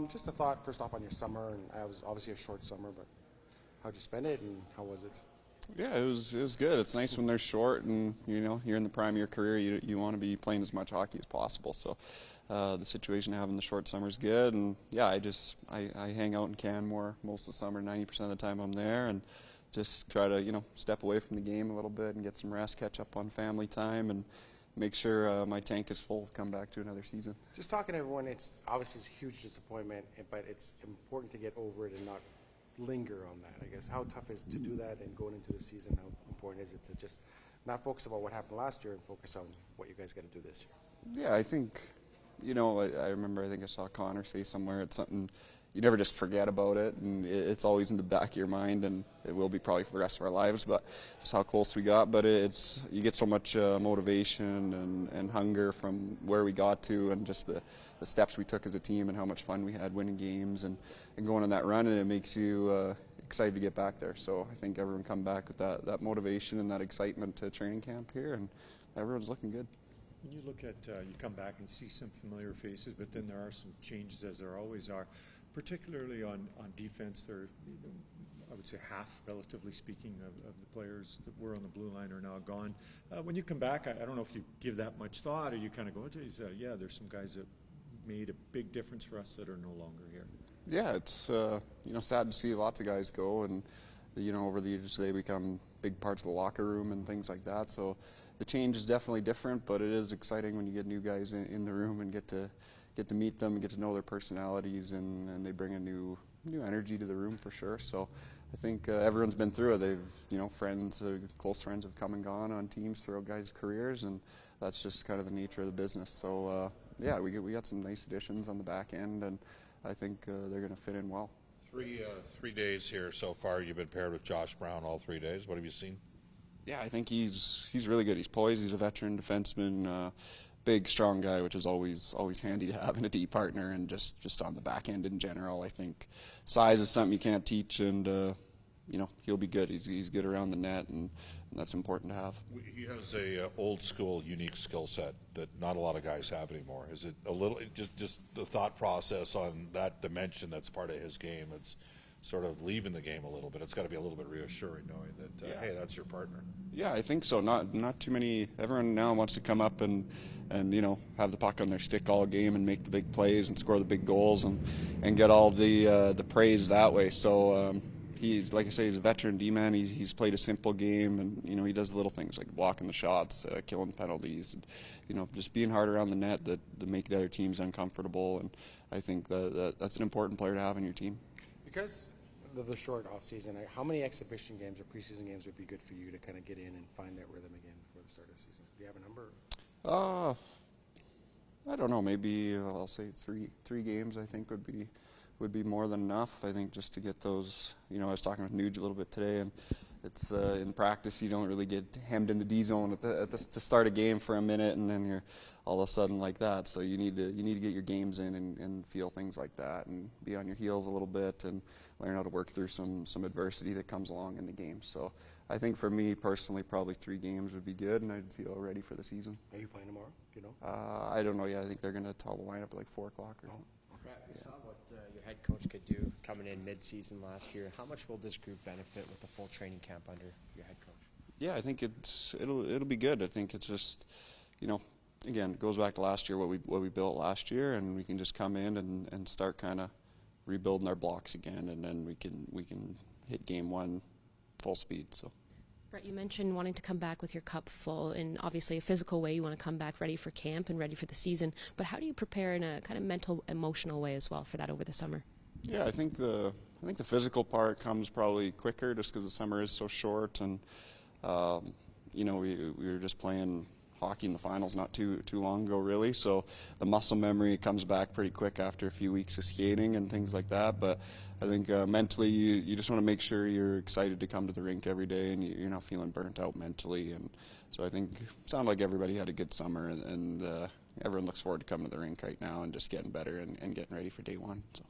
Just a thought first off on your summer, and I was obviously a short summer, but how'd you spend it and how was it? Yeah, it was good. It's nice when they're short, and you're in the prime of your career. You want to be playing as much hockey as possible. So the situation of having the short summer is good, and yeah, I hang out in Canmore most of the summer. 90% of the time I'm there, and just try to step away from the game a little bit and get some rest, catch up on family time, and make sure my tank is full to come back to another season. Just talking to everyone, it's obviously a huge disappointment, but it's important to get over it and not linger on that. I guess how tough is it to do that, and going into the season, how important is it to just not focus about what happened last year and focus on what you guys got to do this year? Yeah, I think I remember, I think I saw Connor say somewhere, it's something you never just forget about it, and it's always in the back of your mind, and it will be probably for the rest of our lives, but just how close we got. But you get so much motivation and hunger from where we got to, and just the steps we took as a team, and how much fun we had winning games and going on that run, and it makes you excited to get back there. So I think everyone come back with that motivation and that excitement to training camp here, and everyone's looking good. When you look at, you come back and see some familiar faces, but then there are some changes, as there always are, particularly on defense. There, I would say half, relatively speaking, of the players that were on the blue line are now gone. When you come back, I don't know if you give that much thought, or you kind of go, oh, geez, yeah, there's some guys that made a big difference for us that are no longer here. Yeah, it's sad to see lots of guys go, and over the years they become big parts of the locker room and things like that. So the change is definitely different, but it is exciting when you get new guys in the room and get to meet them and get to know their personalities, and they bring a new energy to the room for sure. So I think everyone's been through it. They've friends, close friends have come and gone on teams throughout guys' careers, and that's just kind of the nature of the business. So yeah, we got some nice additions on the back end, and I think they're going to fit in well. 3 days here so far. You've been paired with Josh Brown all 3 days. What have you seen? Yeah, I think he's really good. He's poised. He's a veteran defenseman, big, strong guy, which is always handy to have in a D partner, and just on the back end in general. I think size is something you can't teach, and he'll be good. He's good around the net, and that's important to have. He has a old school, unique skill set that not a lot of guys have anymore. Is it a little just the thought process on that dimension that's part of his game? It's sort of leaving the game a little bit. It's got to be a little bit reassuring knowing that hey, that's your partner. Yeah, I think so. Not too many. Everyone now wants to come up and have the puck on their stick all game and make the big plays and score the big goals and get all the praise that way. So he's, like I say, he's a veteran D-man. He's played a simple game, and he does little things like blocking the shots, killing penalties, and, just being hard around the net that make the other teams uncomfortable. And I think that's an important player to have on your team. Because of the short off season, how many exhibition games or preseason games would be good for you to kind of get in and find that rhythm again before the start of the season? Do you have a number? I don't know. Maybe I'll say three games. I think would be more than enough. I think just to get those. I was talking with Nuge a little bit today, and it's in practice you don't really get hemmed in the D zone to start a game for a minute, and then you're all of a sudden like that. So you need to get your games in and feel things like that, and be on your heels a little bit, and learn how to work through some adversity that comes along in the game. So I think for me personally, probably 3 games would be good, and I'd feel ready for the season. Are you playing tomorrow? Do you know? I don't know yet. I think they're going to tell the lineup at like 4 o'clock or something. We saw what your head coach could do coming in mid-season last year. How much will this group benefit with the full training camp under your head coach? Yeah, I think it'll be good. I think it's just, again, it goes back to last year, what we built last year, and we can just come in and start kind of rebuilding our blocks again, and then we can hit game 1 full speed. So. Brett, you mentioned wanting to come back with your cup full in obviously a physical way. You want to come back ready for camp and ready for the season. But how do you prepare in a kind of mental, emotional way as well for that over the summer? Yeah, I think the physical part comes probably quicker just because the summer is so short, and we were just playing hockey in the finals not too long ago, really. So the muscle memory comes back pretty quick after a few weeks of skating and things like that. But I think mentally, you just want to make sure you're excited to come to the rink every day, and you're not feeling burnt out mentally. And so I think it sounded like everybody had a good summer, and everyone looks forward to coming to the rink right now and just getting better and getting ready for day 1. So.